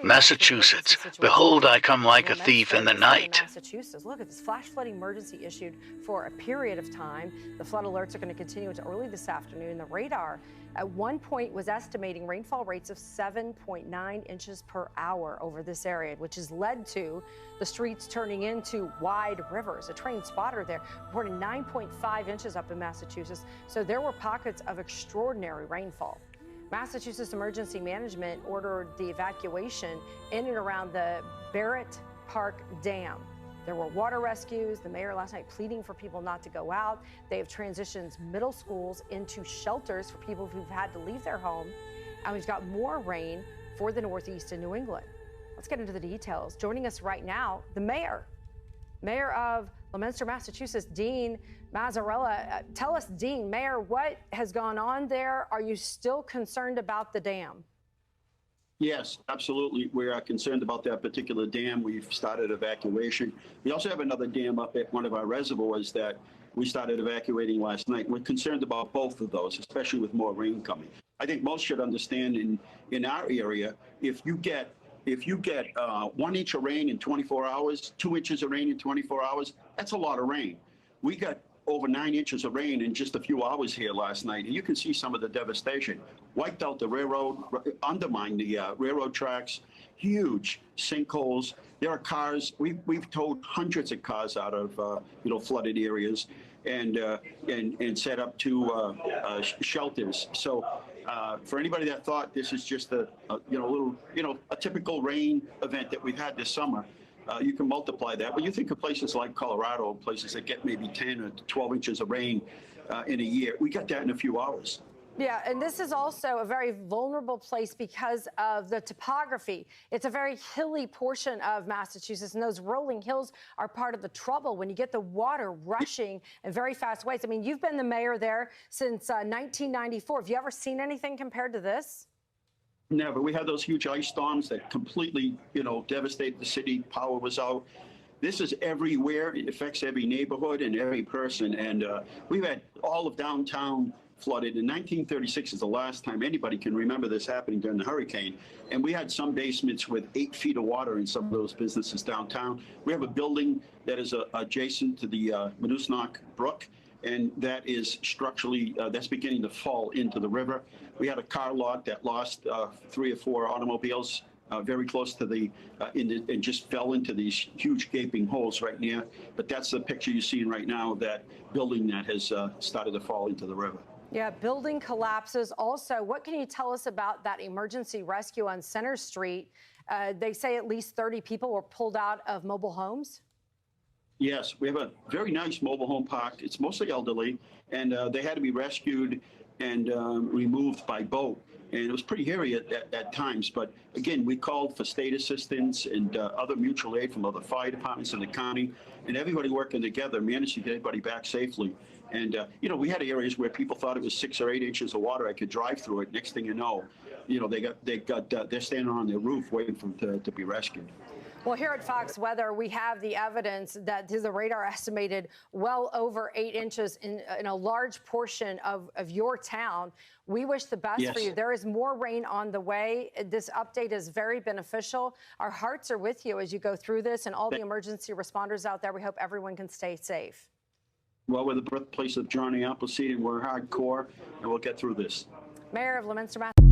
Massachusetts, behold, I come like a thief in the night. Massachusetts, look at this flash flooding emergency issued for a period of time. The flood alerts are going to continue into early this afternoon. The radar at one point was estimating rainfall rates of 7.9 inches per hour over this area, which has led to the streets turning into wide rivers. A trained spotter there reported 9.5 inches up in Massachusetts. So there were pockets of extraordinary rainfall. Massachusetts Emergency Management ordered the evacuation in and around the Barrett Park Dam. There were water rescues. The mayor last night pleading for people not to go out. They have transitioned middle schools into shelters for people who've had to leave their home. And we've got more rain for the Northeast and New England. Let's get into the details. Joining us right now, the mayor of Leominster, Massachusetts, Dean Mazzarella. Tell us, Dean, Mayor, what has gone on there? Are you still concerned about the dam? Yes, absolutely. We are concerned about that particular dam. We've started evacuation. We also have another dam up at one of our reservoirs that we started evacuating last night. We're concerned about both of those, especially with more rain coming. I think most should understand in our area, if you get 1 inch of rain in 24 hours, 2 inches of rain in 24 hours, that's a lot of rain. We got over 9 inches of rain in just a few hours here last night, and you can see some of the devastation. Wiped out the railroad, undermined the railroad tracks, huge sinkholes. There are cars. We've towed hundreds of cars out of flooded areas, and set up two shelters. So for anybody that thought this is just a typical rain event that we've had this summer, you can multiply that. But you think of places like Colorado, places that get maybe 10 or 12 inches of rain in a year. We got that in a few hours. Yeah, and this is also a very vulnerable place because of the topography. It's a very hilly portion of Massachusetts, and those rolling hills are part of the trouble when you get the water rushing in very fast ways. I mean, you've been the mayor there since 1994. Have you ever seen anything compared to this? Never. We had those huge ice storms that completely, devastated the city. Power was out. This is everywhere. It affects every neighborhood and every person. And we've had all of downtown flooded. In 1936 is the last time anybody can remember this happening during the hurricane. And we had some basements with 8 feet of water in some of those businesses downtown. We have a building that is adjacent to the Monusnock Brook, and that is structurally, that's beginning to fall into the river. We had a car lot that lost 3 or 4 automobiles very close to the, and just fell into these huge gaping holes right near. But that's the picture you're seeing right now, that building that has started to fall into the river. Yeah, building collapses. Also, what can you tell us about that emergency rescue on Center Street? They say at least 30 people were pulled out of mobile homes. Yes, we have a very nice mobile home park. It's mostly elderly, and they had to be rescued and removed by boat. And it was pretty hairy at times. But again, we called for state assistance and other mutual aid from other fire departments in the county, and everybody working together managed to get everybody back safely. And, we had areas where people thought it was 6 or 8 inches of water. I could drive through it. Next thing you know, they're standing on their roof waiting for them to be rescued. Well, here at Fox Weather, we have the evidence that the radar estimated well over 8 inches in a large portion of your town. We wish the best for you. There is more rain on the way. This update is very beneficial. Our hearts are with you as you go through this, and all the emergency responders out there. We hope everyone can stay safe. Well, we're the birthplace of Johnny Appleseed, and we're hardcore, and we'll get through this. Mayor of Leominster, Massachusetts.